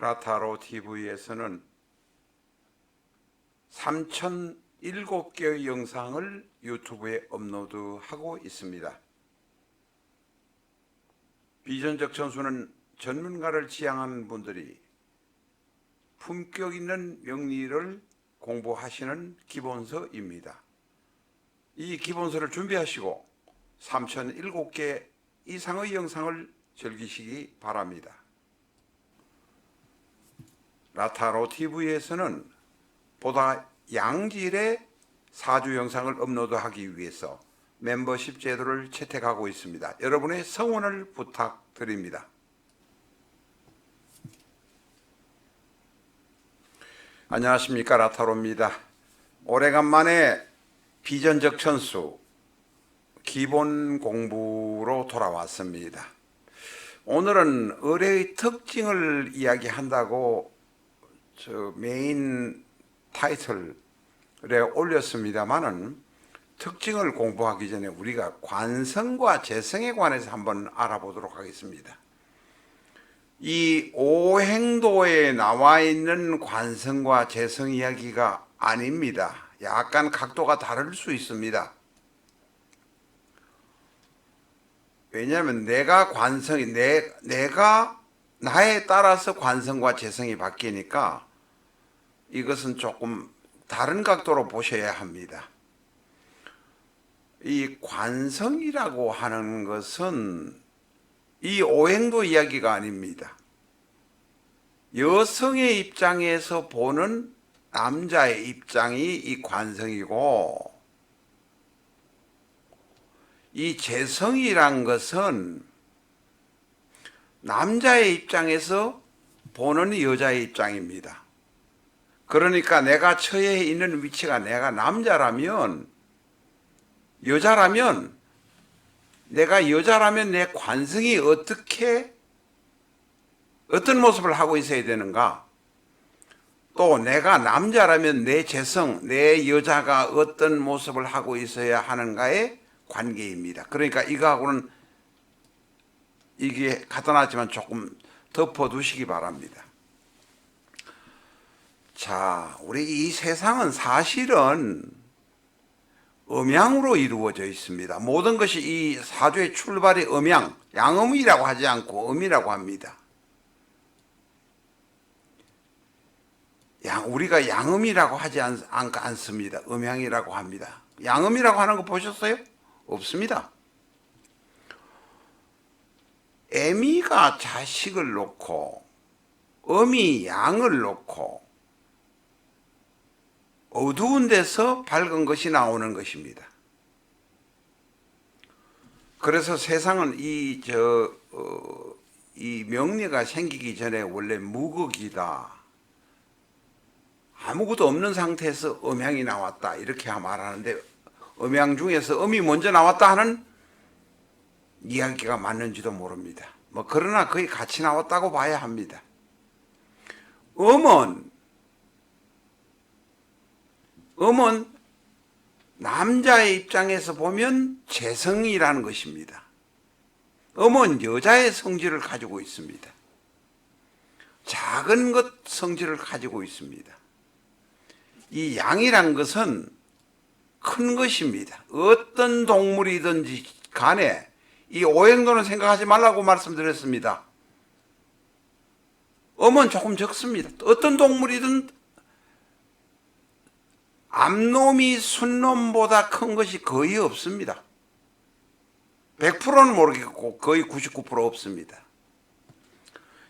라타로 TV에서는 3,007개의 영상을 유튜브에 업로드하고 있습니다. 비전적 전수는 전문가를 지향하는 분들이 품격 있는 명리를 공부하시는 기본서입니다. 이 기본서를 준비하시고 3,007개 이상의 영상을 즐기시기 바랍니다. 라타로 TV에서는 보다 양질의 사주 영상을 업로드하기 위해서 멤버십 제도를 채택하고 있습니다. 여러분의 성원을 부탁드립니다. 안녕하십니까, 라타로입니다. 오래간만에 비전적 천수 기본 공부로 돌아왔습니다. 오늘은 의뢰의 특징을 이야기한다고 메인 타이틀에 올렸습니다만은 특징을 공부하기 전에 우리가 관성과 재성에 관해서 한번 알아보도록 하겠습니다. 이 오행도에 나와 있는 관성과 재성 이야기가 아닙니다. 약간 각도가 다를 수 있습니다. 왜냐하면 내가 관성이 내가 나에 따라서 관성과 재성이 바뀌니까 이것은 조금 다른 각도로 보셔야 합니다. 이 관성이라고 하는 것은 이 오행도 이야기가 아닙니다. 여성의 입장에서 보는 남자의 입장이 이 관성이고, 이 재성이란 것은 남자의 입장에서 보는 여자의 입장입니다. 그러니까 내가 처해 있는 위치가 내가 남자라면, 내가 여자라면 내 관성이 어떤 모습을 하고 있어야 되는가? 또 내가 남자라면 내 재성, 내 여자가 어떤 모습을 하고 있어야 하는가의 관계입니다. 그러니까 이거하고는 이게 간단하지만 조금 덮어두시기 바랍니다. 자, 우리 이 세상은 사실은 음양으로 이루어져 있습니다. 모든 것이 이 사주의 출발이 음양, 양음이라고 하지 않고 음이라고 합니다. 우리가 양음이라고 하지 않습니다. 음양이라고 합니다. 양음이라고 하는 거 보셨어요? 없습니다. 애미가 자식을 놓고 음이 양을 놓고 어두운 데서 밝은 것이 나오는 것입니다. 그래서 세상은 이 명리가 생기기 전에 원래 무극이다, 아무것도 없는 상태에서 음양이 나왔다, 이렇게 말하는데 음양 중에서 음이 먼저 나왔다 하는 이야기가 맞는지도 모릅니다. 그러나 거의 같이 나왔다고 봐야 합니다. 음은 남자의 입장에서 보면 재성이라는 것입니다. 음은 여자의 성질을 가지고 있습니다. 작은 것 성질을 가지고 있습니다. 이 양이란 것은 큰 것입니다. 어떤 동물이든지 간에 이 오행도는 생각하지 말라고 말씀드렸습니다. 음은 조금 적습니다. 어떤 동물이든 암놈이 순놈보다 큰 것이 거의 없습니다. 100%는 모르겠고 거의 99% 없습니다.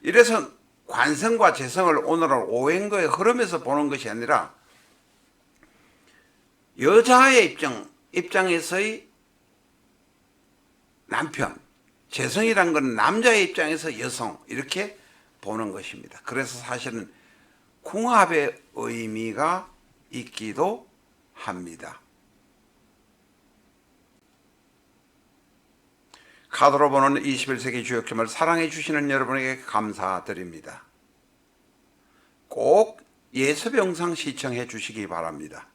이래서 관성과 재성을 오늘은 오행도의 흐름에서 보는 것이 아니라 여자의 입장에서의 남편, 재성이란 건 남자의 입장에서 여성, 이렇게 보는 것입니다. 그래서 사실은 궁합의 의미가 있기도 합니다. 카드로 보는 21세기 주역점을 사랑해 주시는 여러분에게 감사드립니다. 꼭 예습 영상 시청해 주시기 바랍니다.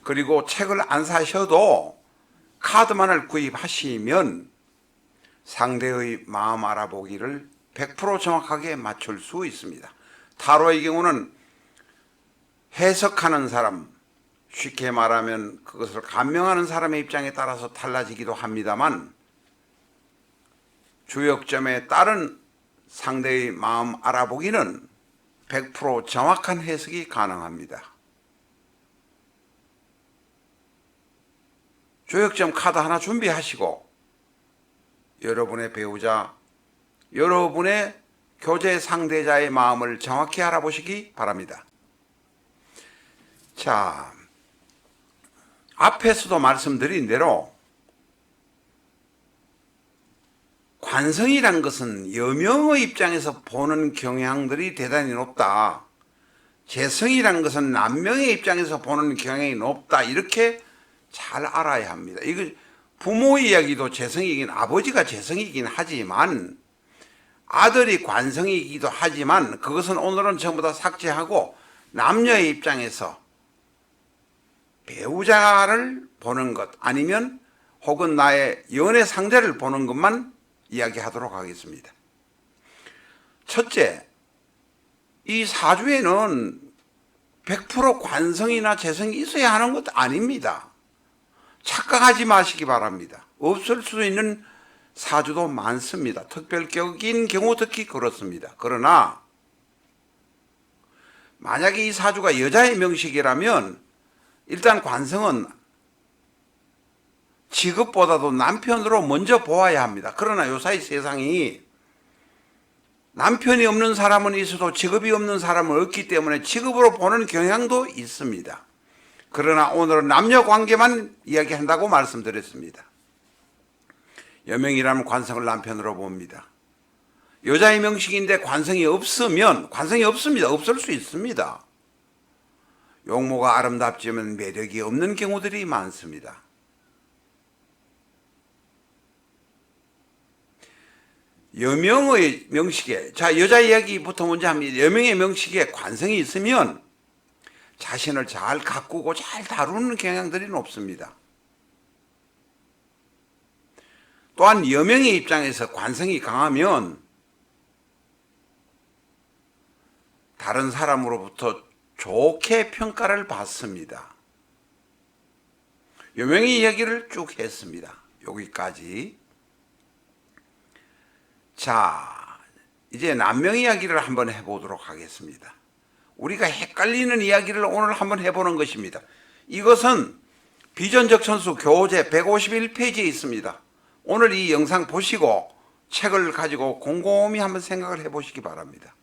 그리고 책을 안 사셔도 카드만을 구입하시면 상대의 마음 알아보기를 100% 정확하게 맞출 수 있습니다. 타로의 경우는 해석하는 사람, 쉽게 말하면 그것을 감명하는 사람의 입장에 따라서 달라지기도 합니다만 주역점에 따른 상대의 마음 알아보기는 100% 정확한 해석이 가능합니다. 주역점 카드 하나 준비하시고 여러분의 배우자, 여러분의 교제 상대자의 마음을 정확히 알아보시기 바랍니다. 자, 앞에서도 말씀드린 대로 관성이란 것은 여명의 입장에서 보는 경향들이 대단히 높다. 재성이란 것은 남명의 입장에서 보는 경향이 높다. 이렇게 잘 알아야 합니다. 이거 부모의 이야기도 재성이긴, 아버지가 재성이긴 하지만 아들이 관성이기도 하지만 그것은 오늘은 전부 다 삭제하고 남녀의 입장에서 배우자를 보는 것 아니면 혹은 나의 연애 상대를 보는 것만 이야기하도록 하겠습니다. 첫째, 이 사주에는 100% 관성이나 재성이 있어야 하는 것 아닙니다. 착각하지 마시기 바랍니다. 없을 수 있는 사주도 많습니다. 특별격인 경우 특히 그렇습니다. 그러나 만약에 이 사주가 여자의 명식이라면 일단 관성은 직업보다도 남편으로 먼저 보아야 합니다. 그러나 요사이 세상이 남편이 없는 사람은 있어도 직업이 없는 사람은 없기 때문에 직업으로 보는 경향도 있습니다. 그러나 오늘은 남녀 관계만 이야기한다고 말씀드렸습니다. 여명이라면 관성을 남편으로 봅니다. 여자의 명식인데 관성이 없으면 관성이 없습니다. 없을 수 있습니다. 용모가 아름답지만 매력이 없는 경우들이 많습니다. 여명의 명식에, 자, 여자 이야기부터 먼저 합니다. 여명의 명식에 관성이 있으면 자신을 잘 가꾸고 잘 다루는 경향들이 높습니다. 또한 여명의 입장에서 관성이 강하면 다른 사람으로부터 좋게 평가를 받습니다. 여명의 이야기를 쭉 했습니다. 여기까지. 자, 이제 남명 이야기를 한번 해보도록 하겠습니다. 우리가 헷갈리는 이야기를 오늘 한번 해보는 것입니다. 이것은 비전적천수 교재 151페이지에 있습니다. 오늘 이 영상 보시고 책을 가지고 곰곰이 한번 생각을 해보시기 바랍니다.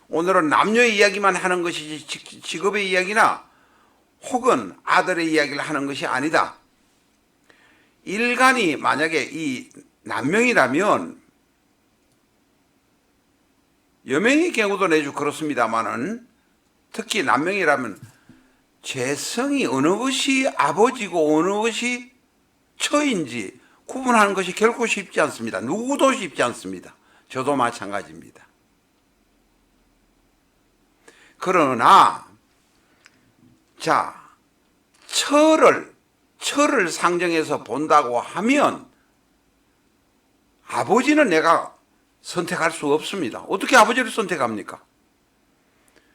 오늘은 남녀의 이야기만 하는 것이지 직업의 이야기나 혹은 아들의 이야기를 하는 것이 아니다. 일간이 만약에 이 남명이라면 여명의 경우도 내주 그렇습니다만은 특히 남명이라면 재성이 어느 것이 아버지고 어느 것이 처인지 구분하는 것이 결코 쉽지 않습니다. 누구도 쉽지 않습니다. 저도 마찬가지입니다. 그러나 자, 철을 상정해서 본다고 하면 아버지는 내가 선택할 수 없습니다. 어떻게 아버지를 선택합니까?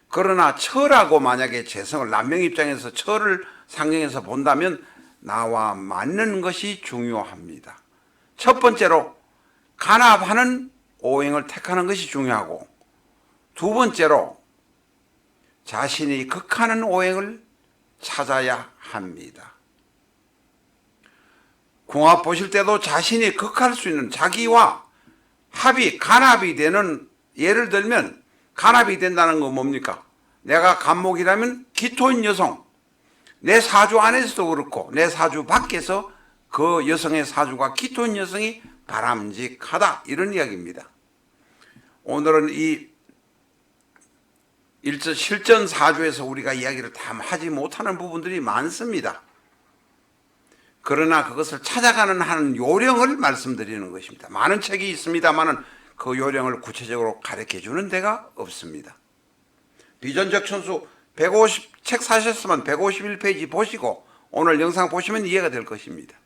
그러나 철하고 만약에 재성을 남명 입장에서 철을 상정해서 본다면 나와 맞는 것이 중요합니다. 첫 번째로 간합하는 오행을 택하는 것이 중요하고 두 번째로 자신이 극하는 오행을 찾아야 합니다. 궁합 보실 때도 자신이 극할 수 있는 자기와 합이 간합이 되는, 예를 들면 간합이 된다는 건 뭡니까? 내가 간목이라면 기토인 여성, 내 사주 안에서도 그렇고 내 사주 밖에서 그 여성의 사주가 기토인 여성이 바람직하다, 이런 이야기입니다. 오늘은 이 실전 사주에서 우리가 이야기를 다 하지 못하는 부분들이 많습니다. 그러나 그것을 찾아가는 한 요령을 말씀드리는 것입니다. 많은 책이 있습니다만 그 요령을 구체적으로 가르쳐 주는 데가 없습니다. 비전적천수 150, 책 사셨으면 151페이지 보시고 오늘 영상 보시면 이해가 될 것입니다.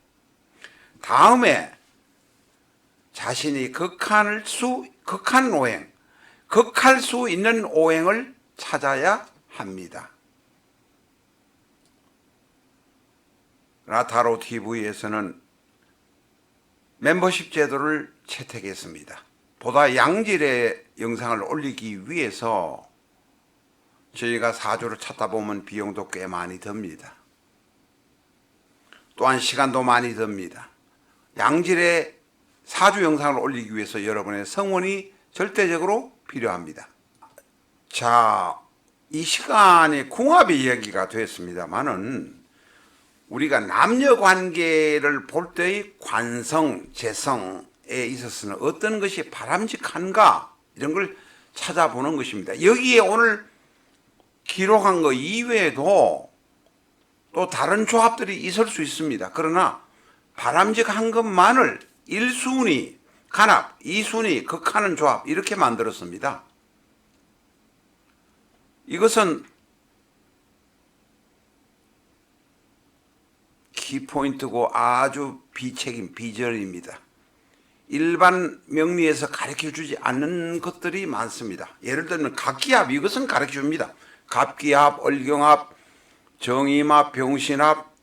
다음에 자신이 극할 수 극한 오행, 극할 수 있는 오행을 찾아야 합니다. 라타로 TV에서는 멤버십 제도를 채택했습니다. 보다 양질의 영상을 올리기 위해서 저희가 사주를 찾다 보면 비용도 꽤 많이 듭니다. 또한 시간도 많이 듭니다. 양질의 사주 영상을 올리기 위해서 여러분의 성원이 절대적으로 필요합니다. 자, 이 시간에 궁합의 이야기가 됐습니다만은 우리가 남녀 관계를 볼 때의 관성, 재성에 있어서는 어떤 것이 바람직한가 이런 걸 찾아보는 것입니다. 여기에 오늘 기록한 것 이외에도 또 다른 조합들이 있을 수 있습니다. 그러나 바람직한 것만을 1순위 간합, 2순위 극하는 조합 이렇게 만들었습니다. 이것은 키포인트고 아주 비책임, 비절입니다. 일반 명리에서 가르쳐주지 않는 것들이 많습니다. 예를 들면 갑기합, 이것은 가르쳐줍니다. 갑기합, 얼경합, 정임합, 병신합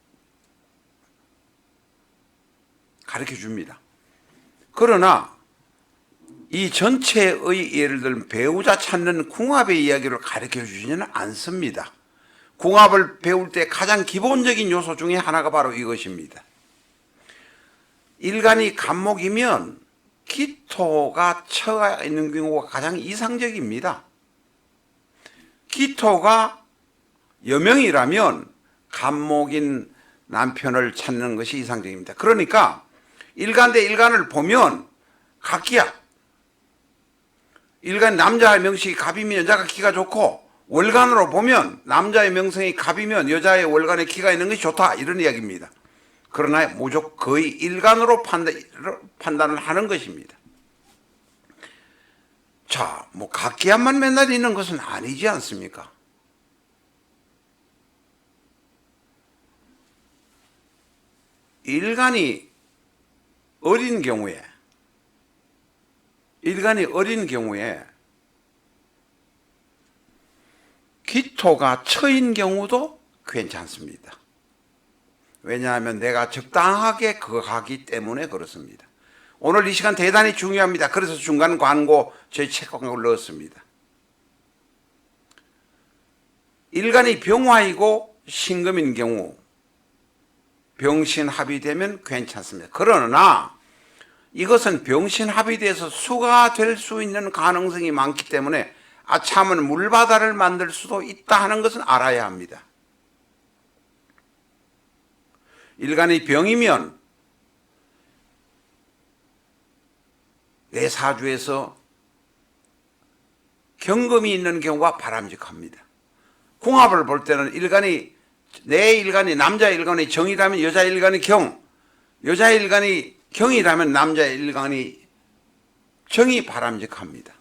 가르쳐줍니다. 그러나 이 전체의 예를 들면 배우자 찾는 궁합의 이야기를 가르쳐주지는 않습니다. 궁합을 배울 때 가장 기본적인 요소 중에 하나가 바로 이것입니다. 일간이 갑목이면 기토가 처가 있는 경우가 가장 이상적입니다. 기토가 여명이라면 갑목인 남편을 찾는 것이 이상적입니다. 그러니까 일간 대 일간을 보면 갑기야. 일간 남자의 명식이 갑이면 여자가 기가 좋고, 월간으로 보면 남자의 명성이 갑이면 여자의 월간에 기가 있는 것이 좋다, 이런 이야기입니다. 그러나 무조건 거의 일간으로 판단을 하는 것입니다. 자, 뭐 갑기야만 맨날 있는 것은 아니지 않습니까? 일간이 어린 경우에 기토가 처인 경우도 괜찮습니다. 왜냐하면 내가 적당하게 거하기 때문에 그렇습니다. 오늘 이 시간 대단히 중요합니다. 그래서 중간 광고 저희 책 광고를 넣었습니다. 일간이 병화이고 신금인 경우 병신합이 되면 괜찮습니다. 그러나 이것은 병신합이 돼서 수가 될 수 있는 가능성이 많기 때문에 아참은 물바다를 만들 수도 있다 하는 것은 알아야 합니다. 일간이 병이면 내 사주에서 경금이 있는 경우가 바람직합니다. 궁합을 볼 때는 내 일간이 남자 일간이 정이라면 여자 일간이 경, 여자 일간이 경이라면 남자 일간이 정이 바람직합니다.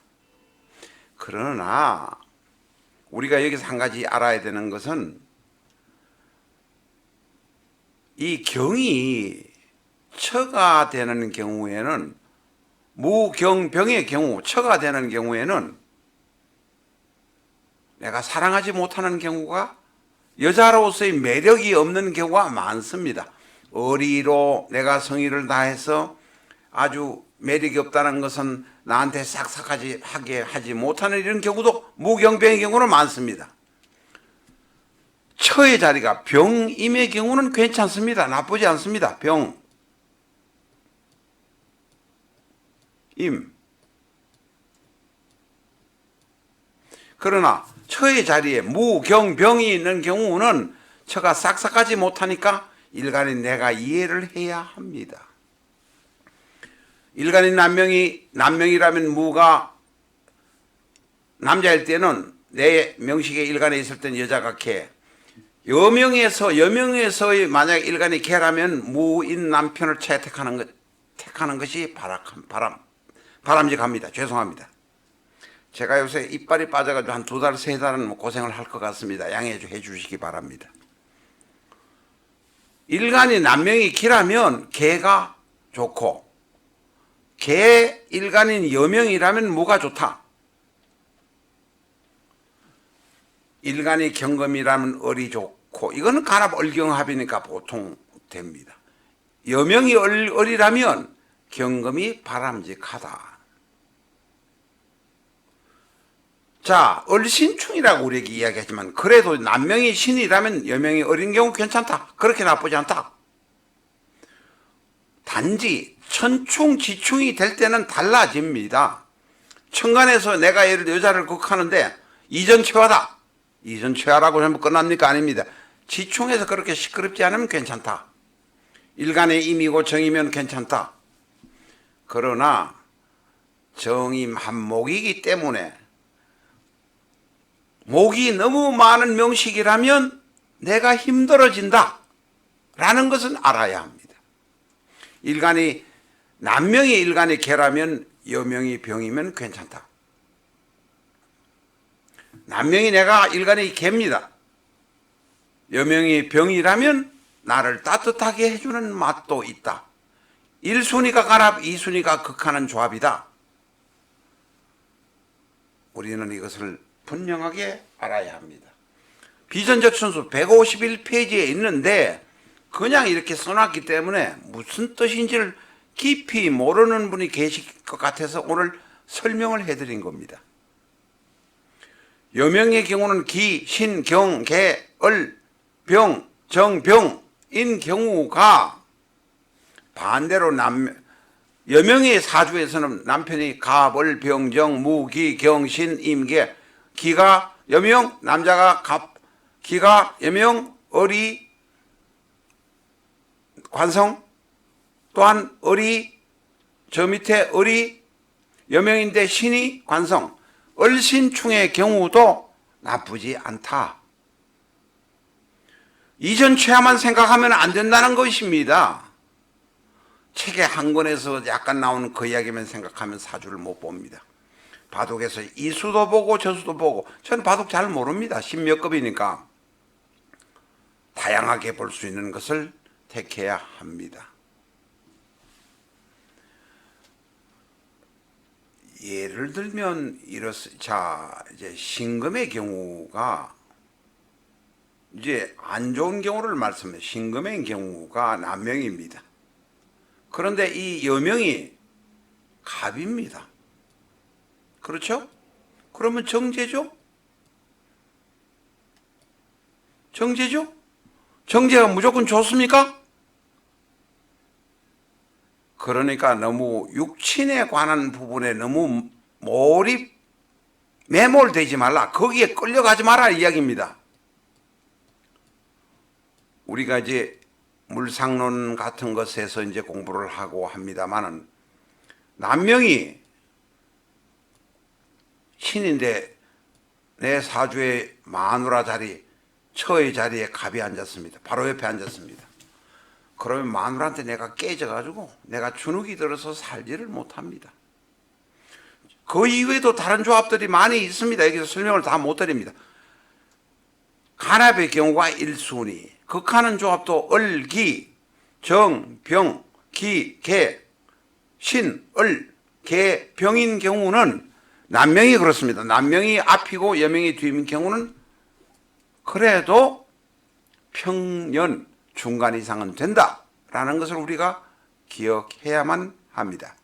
그러나 우리가 여기서 한 가지 알아야 되는 것은 이 경이 처가 되는 경우에는 무경병의 경우, 처가 되는 경우에는 내가 사랑하지 못하는 경우가 여자로서의 매력이 없는 경우가 많습니다. 어리로 내가 성의를 다해서 아주 매력이 없다는 것은 나한테 싹싹하게 하지 못하는 이런 경우도 무경병의 경우는 많습니다. 처의 자리가 병임의 경우는 괜찮습니다. 나쁘지 않습니다. 병, 임. 그러나 처의 자리에 무경병이 있는 경우는 처가 싹싹하지 못하니까 일간인 내가 이해를 해야 합니다. 일간인 남명이라면 무가 남자일 때는 내 명식에 일간에 있을 때는 여자가 개, 여명에서의 만약 일간이 개라면 무인 남편을 택하는 것이 바람직합니다. 죄송합니다. 제가 요새 이빨이 빠져가지고 한 2달, 3달은 고생을 할 것 같습니다. 양해해 주시기 바랍니다. 일간이 남명이 기라면 개가 좋고 개 일간인 여명이라면 뭐가 좋다? 일간이 경금이라면 을이 좋고, 이거는 간합 을경합이니까 보통 됩니다. 여명이 을이라면 경금이 바람직하다. 자, 을신충이라고 우리에게 이야기하지만 그래도 남명이 신이라면 여명이 을인 경우 괜찮다. 그렇게 나쁘지 않다. 단지 천충, 지충이 될 때는 달라집니다. 천간에서 내가 예를 들어 여자를 극하는데 이전체화다. 이전체화라고 하면 끝납니까? 아닙니다. 지충에서 그렇게 시끄럽지 않으면 괜찮다. 일간에 임이고 정이면 괜찮다. 그러나 정임 한목이기 때문에 목이 너무 많은 명식이라면 내가 힘들어진다 라는 것은 알아야 합니다. 일간이 남명이 일간이 개라면 여명이 병이면 괜찮다. 남명이 내가 일간이 개입니다. 여명이 병이라면 나를 따뜻하게 해주는 맛도 있다. 1순위가 간합, 2순위가 극하는 조합이다. 우리는 이것을 분명하게 알아야 합니다. 비전적천수 151페이지에 있는데 그냥 이렇게 써놨기 때문에 무슨 뜻인지를 깊이 모르는 분이 계실 것 같아서 오늘 설명을 해드린 겁니다. 여명의 경우는 기, 신, 경, 개, 을, 병, 정, 병인 경우가 반대로 여명의 사주에서는 남편이 갑, 을, 병, 정, 무, 기, 경, 신, 임, 개, 기가 여명, 남자가 갑, 기가 여명, 을이 관성, 또한 을이 저 밑에 을이 여명인데 신이 관성, 을신충의 경우도 나쁘지 않다. 이전 최하만 생각하면 안 된다는 것입니다. 책의 한 권에서 약간 나오는 그 이야기만 생각하면 사주를 못 봅니다. 바둑에서 이 수도 보고 저 수도 보고, 저는 바둑 잘 모릅니다. 십몇 급이니까 다양하게 볼 수 있는 것을 택해야 합니다. 예를 들면 자, 이제 신금의 경우가 이제 안 좋은 경우를 말씀해. 신금의 경우가 남명입니다. 그런데 이 여명이 갑입니다. 그렇죠? 그러면 정제죠? 정제죠? 정제가 무조건 좋습니까? 그러니까 너무 육친에 관한 부분에 너무 매몰되지 말라. 거기에 끌려가지 마라 이야기입니다. 우리가 이제 물상론 같은 것에서 이제 공부를 하고 합니다만은 남명이 신인데 내 사주의 마누라 자리, 처의 자리에 갑이 앉았습니다. 바로 옆에 앉았습니다. 그러면 마누라한테 내가 깨져가지고 내가 주눅이 들어서 살지를 못합니다. 그 이외에도 다른 조합들이 많이 있습니다. 여기서 설명을 다 못 드립니다. 간합의 경우가 1순위, 극하는 조합도 을, 기, 정, 병, 기, 개, 신, 을, 개, 병인 경우는 남명이 그렇습니다. 남명이 앞이고 여명이 뒤인 경우는 그래도 평년 중간 이상은 된다라는 것을 우리가 기억해야만 합니다.